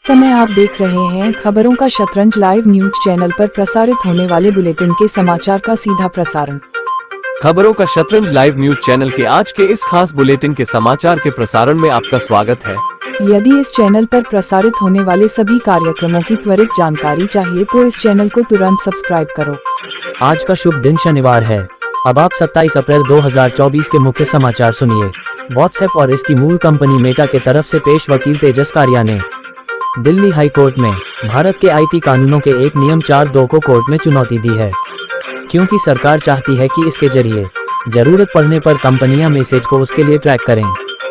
समय आप देख रहे हैं खबरों का शतरंज लाइव न्यूज चैनल पर प्रसारित होने वाले बुलेटिन के समाचार का सीधा प्रसारण। खबरों का शतरंज लाइव न्यूज चैनल के आज के इस खास बुलेटिन के समाचार के प्रसारण में आपका स्वागत है। यदि इस चैनल पर प्रसारित होने वाले सभी कार्यक्रमों की त्वरित जानकारी चाहिए तो इस चैनल को तुरंत सब्सक्राइब करो। आज का शुभ दिन शनिवार है। अब आप 27 अप्रैल 2024 के मुख्य समाचार सुनिए। व्हाट्सएप और इसकी मूल कंपनी मेटा के तरफ से पेश वकील तेजस कारिया ने दिल्ली हाई कोर्ट में भारत के आईटी कानूनों के एक नियम 4(2) को कोर्ट में चुनौती दी है, क्योंकि सरकार चाहती है कि इसके जरिए जरूरत पड़ने पर कंपनियां मैसेज को उसके लिए ट्रैक करें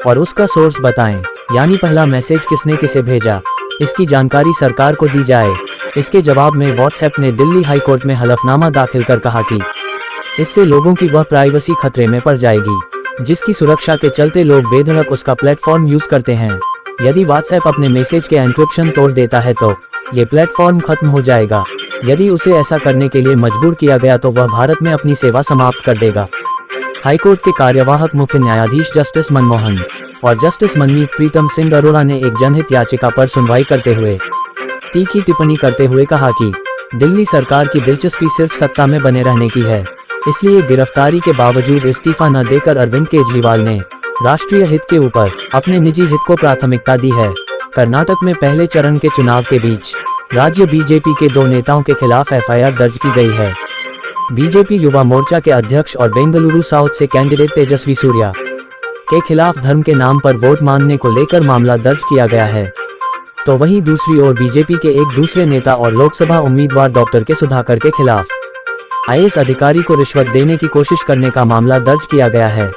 और उसका सोर्स बताएं, यानी पहला मैसेज किसने किसे भेजा, इसकी जानकारी सरकार को दी जाए। इसके जवाब में व्हाट्सएप ने दिल्ली हाई कोर्ट में हलफनामा दाखिल कर कहा कि इससे लोगों की वह प्राइवेसी खतरे में पड़ जाएगी, जिसकी सुरक्षा के चलते लोग बेधड़क उसका प्लेटफॉर्म यूज करते हैं। यदि व्हाट्सएप अपने मैसेज के एन्क्रिप्शन तोड़ देता है तो ये प्लेटफॉर्म खत्म हो जाएगा। यदि उसे ऐसा करने के लिए मजबूर किया गया तो वह भारत में अपनी सेवा समाप्त कर देगा। हाईकोर्ट के कार्यवाहक मुख्य न्यायाधीश जस्टिस मनमोहन और जस्टिस मनमीत प्रीतम सिंह अरोड़ा ने एक जनहित याचिका पर सुनवाई करते हुए तीखी टिप्पणी करते हुए कहा कि दिल्ली सरकार की दिलचस्पी सिर्फ सत्ता में बने रहने की है, इसलिए गिरफ्तारी के बावजूद इस्तीफा न देकर अरविंद केजरीवाल ने राष्ट्रीय हित के ऊपर अपने निजी हित को प्राथमिकता दी है। कर्नाटक में पहले चरण के चुनाव के बीच राज्य बीजेपी के 2 नेताओं के खिलाफ एफआईआर दर्ज की गई है। बीजेपी युवा मोर्चा के अध्यक्ष और बेंगलुरु साउथ से कैंडिडेट तेजस्वी सूर्या के खिलाफ धर्म के नाम पर वोट मांगने को लेकर मामला दर्ज किया गया है, तो वहीं दूसरी ओर बीजेपी के एक दूसरे नेता और लोकसभा उम्मीदवार डॉक्टर के सुधाकर के खिलाफ आईएएस अधिकारी को रिश्वत देने की कोशिश करने का मामला दर्ज किया गया है,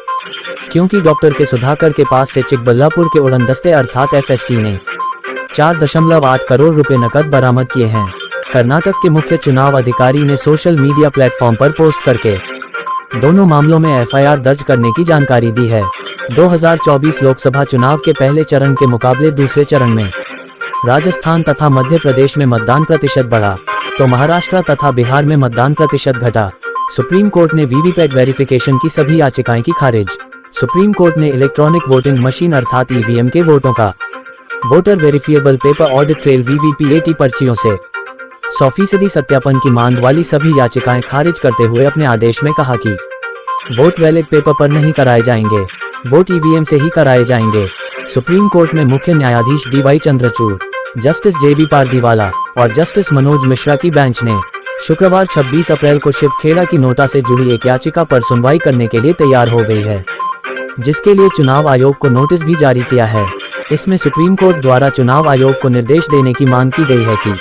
क्योंकि डॉक्टर के सुधाकर के पास से चिकबल्लापुर के उड़नदस्ते अर्थात एफएसटी ने 4.8 करोड़ रुपए नकद बरामद किए हैं। कर्नाटक के मुख्य चुनाव अधिकारी ने सोशल मीडिया प्लेटफॉर्म पर पोस्ट करके दोनों मामलों में एफआईआर दर्ज करने की जानकारी दी है। 2024 लोकसभा चुनाव के पहले चरण के मुकाबले दूसरे चरण में राजस्थान तथा मध्य प्रदेश में मतदान प्रतिशत बढ़ा, तो महाराष्ट्र तथा बिहार में मतदान प्रतिशत घटा। सुप्रीम कोर्ट ने वीवीपैट वेरिफिकेशन की सभी याचिकाएं की खारिज। सुप्रीम कोर्ट ने इलेक्ट्रॉनिक वोटिंग मशीन अर्थात ईवीएम के वोटों का voter verifiable paper audit trail VVPAT पर्चियों से 100% सत्यापन की मांग वाली सभी याचिकाएं खारिज करते हुए अपने आदेश में कहा कि वोट बैलेट पेपर पर नहीं कराए जाएंगे, वोट ईवीएम से ही कराए जाएंगे। सुप्रीम कोर्ट में मुख्य न्यायाधीश डीवाई चंद्रचूड़, जस्टिस जेबी पारदीवाला और जस्टिस मनोज मिश्रा की बेंच ने शुक्रवार 26 अप्रैल को शिवखेड़ा की नोटा से जुड़ी एक याचिका पर सुनवाई करने के लिए तैयार हो गई है, जिसके लिए चुनाव आयोग को नोटिस भी जारी किया है। इसमें सुप्रीम कोर्ट द्वारा चुनाव आयोग को निर्देश देने की मांग की गई है कि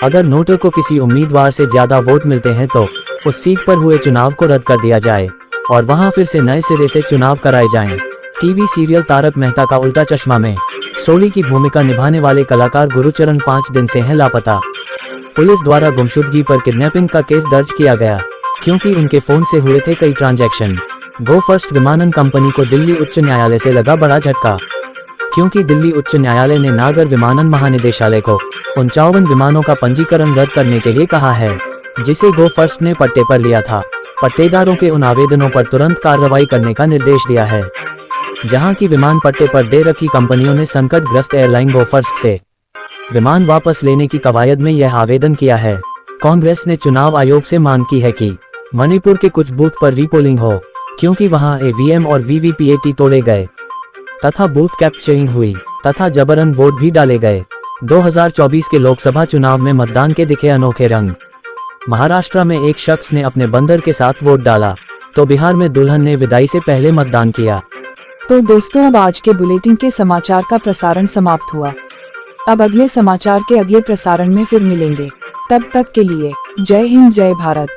अगर नोटर को किसी उम्मीदवार से ज्यादा वोट मिलते हैं तो उस सीट पर हुए चुनाव को रद्द कर दिया जाए और वहां फिर से नए सिरे से चुनाव कराए जाएं। टीवी सीरियल तारक मेहता का उल्टा चश्मा में सोली की भूमिका निभाने वाले कलाकार गुरुचरण 5 दिन से हैं लापता। पुलिस द्वारा गुमशुदगी पर किडनैपिंग का केस दर्ज किया गया, क्योंकि उनके फोन से हुए थे कई ट्रांजैक्शन। गो फर्स्ट विमानन कंपनी को दिल्ली उच्च न्यायालय से लगा बड़ा झटका, क्योंकि दिल्ली उच्च न्यायालय ने नागर विमानन महानिदेशालय को 55 विमानों का पंजीकरण रद्द करने के लिए कहा है, जिसे गो फर्स्ट ने पट्टे पर लिया था। पट्टेदारों के उन आवेदनों पर तुरंत कार्रवाई करने का निर्देश दिया है, जहां की विमान पट्टे पर दे रखी कंपनियों ने संकटग्रस्त एयरलाइन गो फर्स्ट से विमान वापस लेने की कवायद में यह आवेदन किया है। कांग्रेस ने चुनाव आयोग से मांग की है कि मणिपुर के कुछ बूथ पर रीपोलिंग हो, क्योंकि वहां ईवीएम और वीवीपीएटी तोड़े गए तथा बूथ कैप्चरिंग हुई तथा जबरन वोट भी डाले गए। 2024 के लोकसभा चुनाव में मतदान के दिखे अनोखे रंग। महाराष्ट्र में एक शख्स ने अपने बंदर के साथ वोट डाला, तो बिहार में दुल्हन ने विदाई से पहले मतदान किया। तो दोस्तों, अब आज के बुलेटिन के समाचार का प्रसारण समाप्त हुआ। अब अगले समाचार के अगले प्रसारण में फिर मिलेंगे। तब तक के लिए जय हिंद, जय भारत।